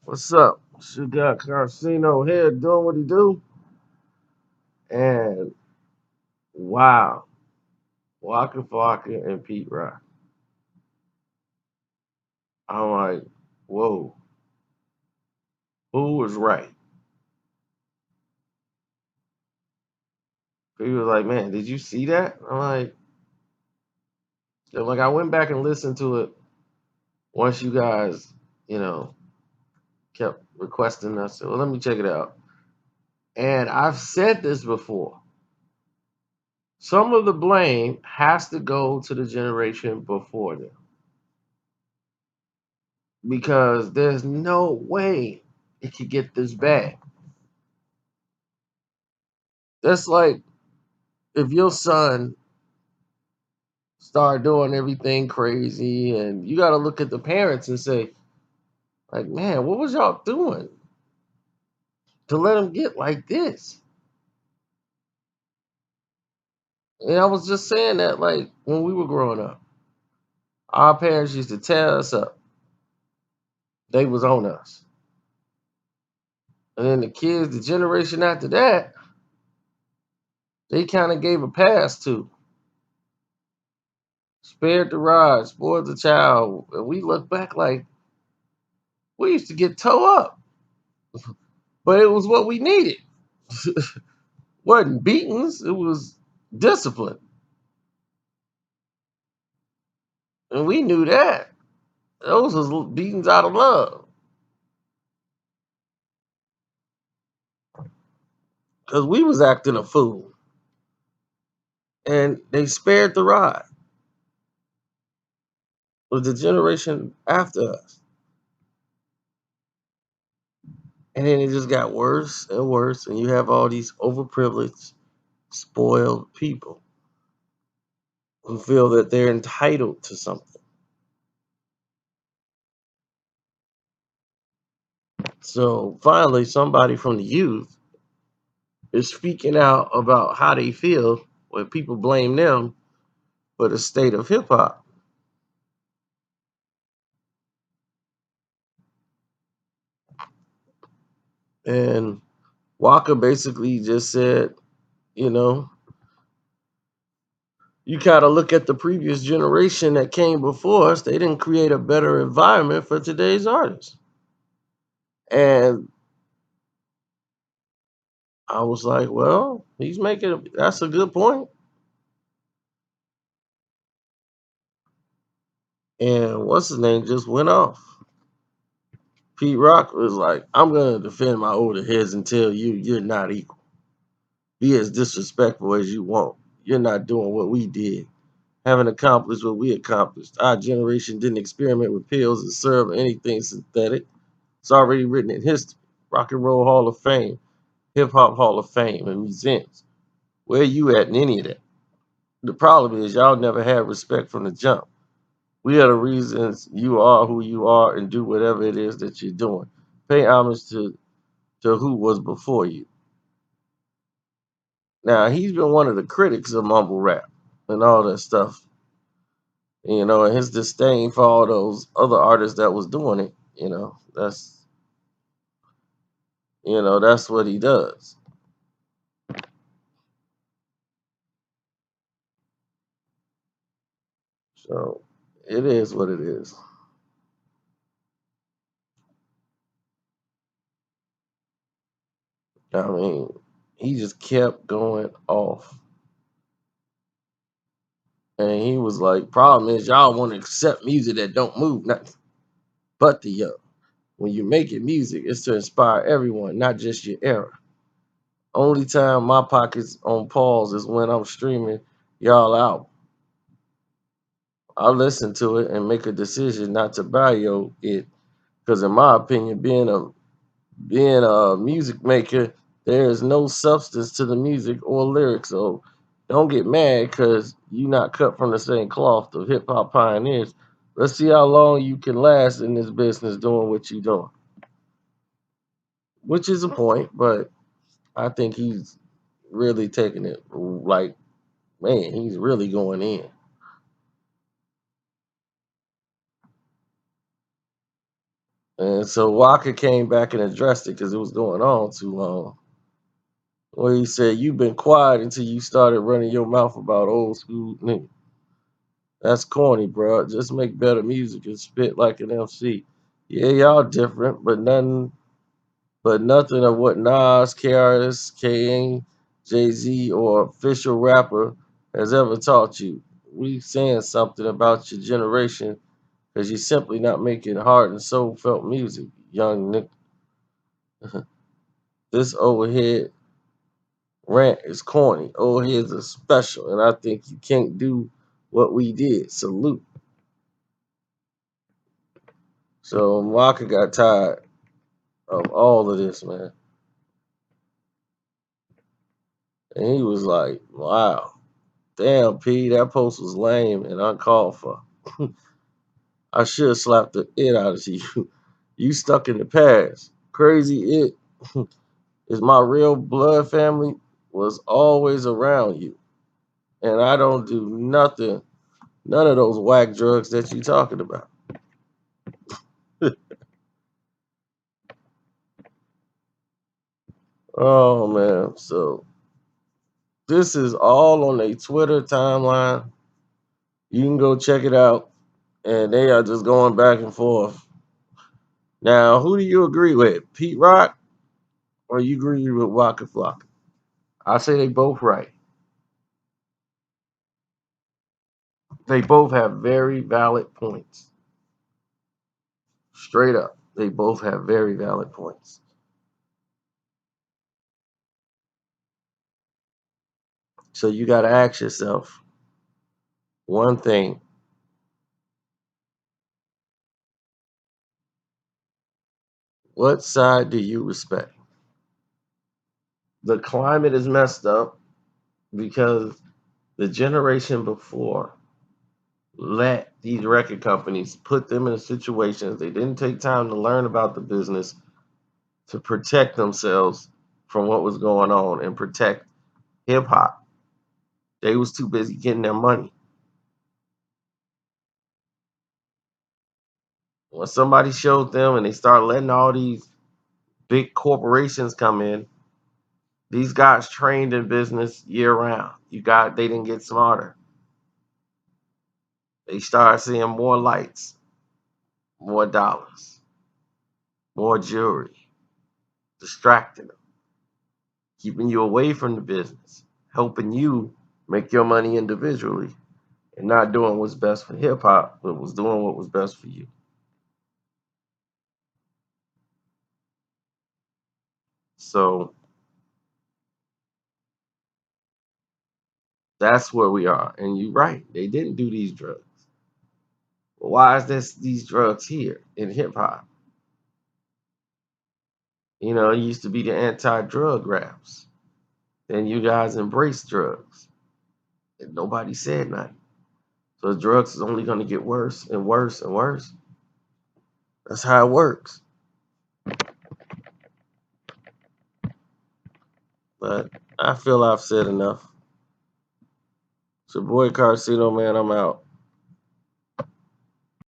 What's up? She got Carcino here doing what he do. And wow, Waka Flocka and Pete Rock. I'm like, whoa, who was right? He was like, man, did you see that? I'm like, I went back and listened to it once you guys, you know, kept requesting us. So, well, let me check it out. And I've said this before. Some of the blame has to go to the generation before them because there's no way it could get this bad. That's like if your son start doing everything crazy, and you got to look at the parents and say, like, man, what was y'all doing to let him get like this? And I was just saying that, like, when we were growing up, our parents used to tear us up. They was on us. And then the kids, the generation after that, they kind of gave a pass to. Spared the rod, spoiled the child. And we look back like we used to get toe up, but it was what we needed. Wasn't beatings, it was discipline. And we knew that. Those was beatings out of love. Because we was acting a fool. And they spared the rod with the generation after us. And then it just got worse and worse. And you have all these overprivileged, spoiled people who feel that they're entitled to something. So finally, somebody from the youth is speaking out about how they feel when people blame them for the state of hip hop. And Waka basically just said, you know, you gotta look at the previous generation that came before us. They didn't create a better environment for today's artists. And I was like, well, that's a good point. And what's his name just went off. Pete Rock was like, I'm gonna defend my older heads and tell you you're not equal. Be as disrespectful as you want. You're not doing what we did. Haven't accomplished what we accomplished. Our generation didn't experiment with pills and syrup or anything synthetic. It's already written in history. Rock and Roll Hall of Fame, Hip Hop Hall of Fame, and museums. Where you at in any of that? The problem is y'all never had respect from the jump. We are the reasons you are who you are and do whatever it is that you're doing. Pay homage to who was before you. Now he's been one of the critics of mumble rap and all that stuff. And his disdain for all those other artists that was doing it, that's what he does. So it is what it is. I mean, he just kept going off. And he was like, problem is y'all want to accept music that don't move nothing but the young. When you're making music, it's to inspire everyone, not just your era. Only time my pocket's on pause is when I'm streaming y'all out. I listen to it and make a decision not to buy it. Because in my opinion, being a music maker, there is no substance to the music or lyrics. So don't get mad because you not cut from the same cloth of hip hop pioneers. Let's see how long you can last in this business doing what you're doing. Which is a point, but I think he's really taking it like, man, he's really going in. And so Waka came back and addressed it because it was going on too long. Where he said, "You've been quiet until you started running your mouth about old school nigga. That's corny, bro. Just make better music and spit like an MC. Yeah, y'all different, but nothing of what Nas, KRS, Kane, Jay Z, or official rapper has ever taught you. We saying something about your generation because you're simply not making heart and soul felt music, young Nick. This overhead rant is corny. Old heads are special, and I think you can't do what we did. Salute." So Waka got tired of all of this, man. And he was like, "Wow, damn, P, that post was lame and uncalled for. I should have slapped the it out of you. You stuck in the past. Crazy it is my real blood family was always around you. And I don't do nothing, none of those whack drugs that you talking about." Oh man. So this is all on a Twitter timeline. You can go check it out. And they are just going back and forth. Now, who do you agree with? Pete Rock or you agree with Waka Flocka? I say they both right. They both have very valid points. Straight up. They both have very valid points. So you got to ask yourself one thing: what side do you respect? The climate is messed up because the generation before let these record companies put them in situations they didn't take time to learn about the business to protect themselves from what was going on and protect hip hop. They was too busy getting their money. When somebody showed them and they start letting all these big corporations come in, these guys trained in business year round. They didn't get smarter. They started seeing more lights, more dollars, more jewelry, distracting them, keeping you away from the business, helping you make your money individually and not doing what's best for hip hop, but was doing what was best for you. So that's where we are. And you're right, they didn't do these drugs. But why is these drugs here in hip hop? It used to be the anti-drug raps. Then you guys embraced drugs. And nobody said nothing. So drugs is only gonna get worse and worse and worse. That's how it works. But I feel I've said enough. It's your boy Carcino, man. I'm out.